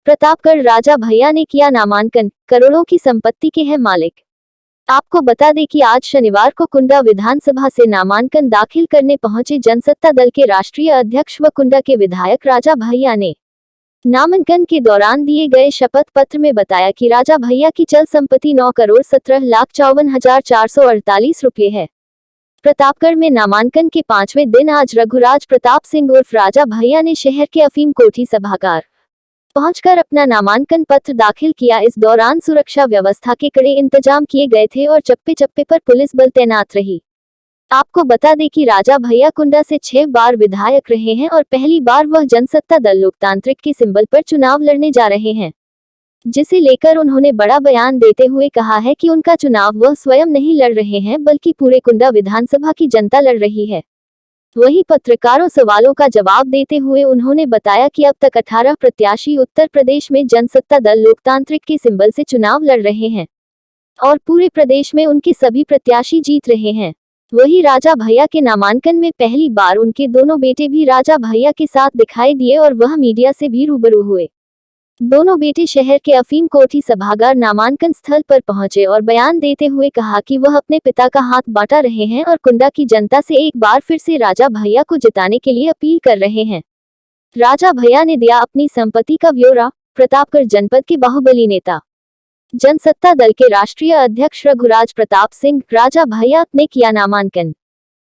प्रतापगढ़ राजा भैया ने किया नामांकन, करोड़ों की संपत्ति के हैं मालिक। आपको बता दें कि आज शनिवार को कुंडा विधानसभा से नामांकन दाखिल करने पहुंचे जनसत्ता दल के राष्ट्रीय अध्यक्ष व कुंडा के विधायक राजा भैया ने नामांकन के दौरान दिए गए शपथ पत्र में बताया कि राजा भैया की चल संपत्ति 9,17,54,448 रुपये है। प्रतापगढ़ में नामांकन के 5वें दिन आज रघुराज प्रताप सिंह उर्फ राजा भैया ने शहर के अफीम कोठी सभागार पहुंचकर अपना नामांकन पत्र दाखिल किया। इस दौरान सुरक्षा व्यवस्था के कड़े इंतजाम किए गए थे और चप्पे चप्पे पर पुलिस बल तैनात रही। आपको बता दें कि राजा भैया कुंडा से 6 बार विधायक रहे हैं और पहली बार वह जनसत्ता दल लोकतांत्रिक के सिंबल पर चुनाव लड़ने जा रहे हैं, जिसे लेकर उन्होंने बड़ा बयान देते हुए कहा है कि उनका चुनाव वह स्वयं नहीं लड़ रहे हैं बल्कि पूरे कुंडा विधानसभा की जनता लड़ रही है। वहीं पत्रकारों सवालों का जवाब देते हुए उन्होंने बताया कि अब तक 18 प्रत्याशी उत्तर प्रदेश में जनसत्ता दल लोकतांत्रिक के सिंबल से चुनाव लड़ रहे हैं और पूरे प्रदेश में उनके सभी प्रत्याशी जीत रहे हैं। वहीं राजा भैया के नामांकन में पहली बार उनके दोनों बेटे भी राजा भैया के साथ दिखाई दिए और वह मीडिया से भी रूबरू हुए। दोनों बेटे शहर के अफीम कोठी सभागार नामांकन स्थल पर पहुंचे और बयान देते हुए कहा कि वह अपने पिता का हाथ बांटा रहे हैं और कुंडा की जनता से एक बार फिर से राजा भैया को जिताने के लिए अपील कर रहे हैं। राजा भैया ने दिया अपनी संपत्ति का ब्यौरा। प्रतापगढ़ जनपद के बाहुबली नेता जनसत्ता दल के राष्ट्रीय अध्यक्ष रघुराज प्रताप सिंह राजा भैया ने किया नामांकन।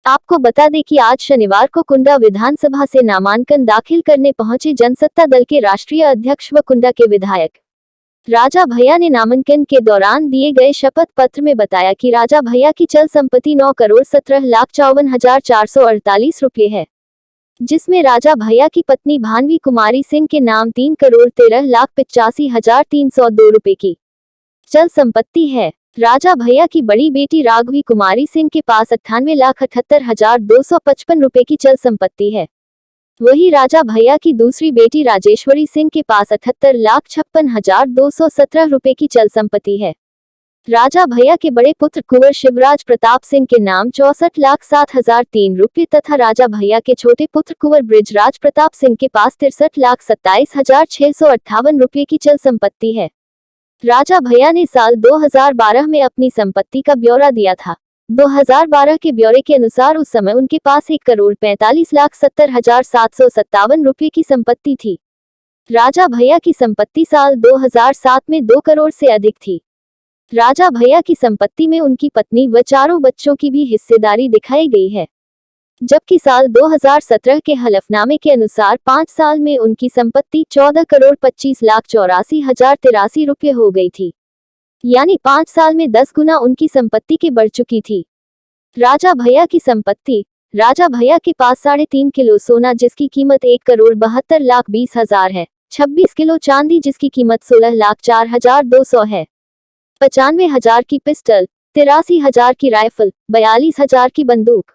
आपको बता दें कि आज शनिवार को कुंडा विधानसभा से नामांकन दाखिल करने पहुंचे जनसत्ता दल के राष्ट्रीय अध्यक्ष व कुंडा के विधायक राजा भैया ने नामांकन के दौरान दिए गए शपथ पत्र में बताया कि राजा भैया की चल संपत्ति 9,17,54,448 रुपये है, जिसमें राजा भैया की पत्नी भानवी कुमारी सिंह के नाम 3,13,85,302 रुपये की चल संपत्ति है। राजा भैया की बड़ी बेटी राघवी कुमारी सिंह के पास 98,78,255 रुपये की चल संपत्ति है। वही राजा भैया की दूसरी बेटी राजेश्वरी सिंह के पास 78,56,217 रुपये की चल संपत्ति है। राजा भैया के बड़े पुत्र कुंवर शिवराज प्रताप सिंह के नाम 64,07,003 रुपये तथा राजा भैया के छोटे पुत्र कुंवर बृजराज प्रताप सिंह के पास 63,27,658 रुपये की चल संपत्ति है। राजा भैया ने साल 2012 में अपनी संपत्ति का ब्यौरा दिया था। 2012 के ब्यौरे के अनुसार उस समय उनके पास 1,45,70,757 रुपये की संपत्ति थी। राजा भैया की संपत्ति साल 2007 में 2 करोड़ से अधिक थी। राजा भैया की संपत्ति में उनकी पत्नी व 4 बच्चों की भी हिस्सेदारी दिखाई गई है, जबकि साल 2017 के हलफनामे के अनुसार 5 साल में उनकी संपत्ति 14,25,84,083 रुपये हो गई थी, यानी 5 साल में 10 गुना उनकी संपत्ति के बढ़ चुकी थी। राजा भैया की संपत्ति। राजा भैया के पास 3.5 किलो सोना जिसकी कीमत 1,72,20,000 है, 26 किलो चांदी जिसकी कीमत 16,04,200 है, 95,000 की पिस्टल, 83,000 की राइफल, 42,000 की बंदूक।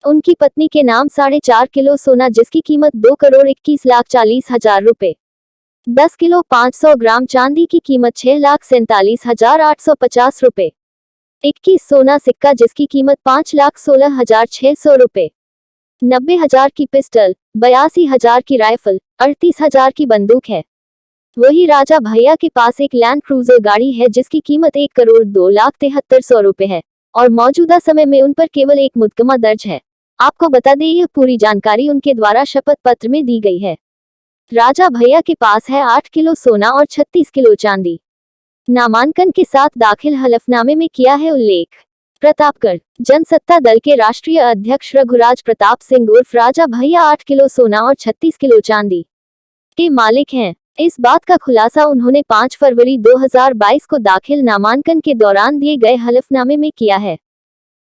उनकी पत्नी के नाम 4.5 किलो सोना जिसकी कीमत 2,21,40,000 रुपये, 10 किलो 500 ग्राम चांदी की कीमत 6,47,850 रुपये, 21 सोना सिक्का जिसकी कीमत 5,16,600 रुपये, 90,000 की पिस्टल, 82,000 की राइफल, 38,000 की बंदूक है। वही राजा भैया के पास एक लैंड क्रूजर गाड़ी है जिसकी कीमत 1,02,73,100 रुपये है और मौजूदा समय में उन पर केवल एक मुकदमा दर्ज है। आपको बता दें यह पूरी जानकारी उनके द्वारा शपथ पत्र में दी गई है। राजा भैया के पास है 8 किलो सोना और 36 किलो चांदी। नामांकन के साथ दाखिल हलफनामे में किया है उल्लेख। प्रतापगढ़ जनसत्ता दल के राष्ट्रीय अध्यक्ष रघुराज प्रताप सिंह उर्फ राजा भैया 8 किलो सोना और 36 किलो चांदी के मालिक हैं। इस बात का खुलासा उन्होंने 5 फरवरी 2022 को दाखिल नामांकन के दौरान दिए गए हलफनामे में किया है।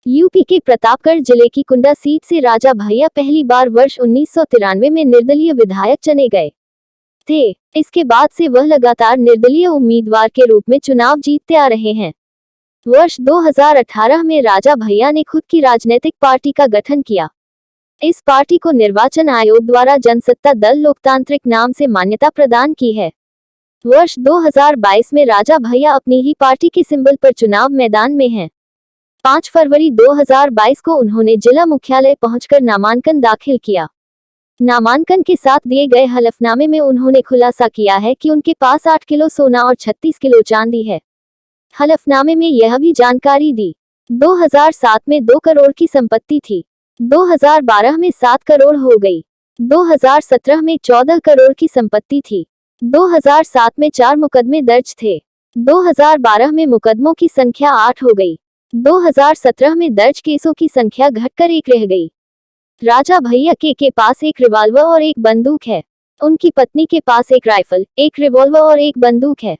यूपी के प्रतापगढ़ जिले की कुंडा सीट से राजा भैया पहली बार वर्ष 1993 में निर्दलीय विधायक चुने गए थे। इसके बाद से वह लगातार निर्दलीय उम्मीदवार के रूप में चुनाव जीतते आ रहे हैं। वर्ष 2018 में राजा भैया ने खुद की राजनीतिक पार्टी का गठन किया। इस पार्टी को निर्वाचन आयोग द्वारा जनसत्ता दल लोकतांत्रिक नाम से मान्यता प्रदान की है। वर्ष 2022 में राजा भैया अपनी ही पार्टी के सिंबल पर चुनाव मैदान में हैं। 5 फरवरी 2022 को उन्होंने जिला मुख्यालय पहुंचकर नामांकन दाखिल किया। नामांकन के साथ दिए गए हलफनामे में उन्होंने खुलासा किया है कि उनके पास 8 किलो सोना और 36 किलो चांदी है। हलफनामे में यह भी जानकारी दी 2007 में 2 करोड़ की संपत्ति थी, 2012 में 7 करोड़ हो गई, 2017 में 14 करोड़ की संपत्ति थी, 2007 में 4 मुकदमे दर्ज थे, 2012 में मुकदमों की संख्या 8 हो गई, 2017 में दर्ज केसों की संख्या घटकर 1 रह गई। राजा भैया के पास एक रिवॉल्वर और एक बंदूक है। उनकी पत्नी के पास एक राइफल, एक रिवॉल्वर और एक बंदूक है।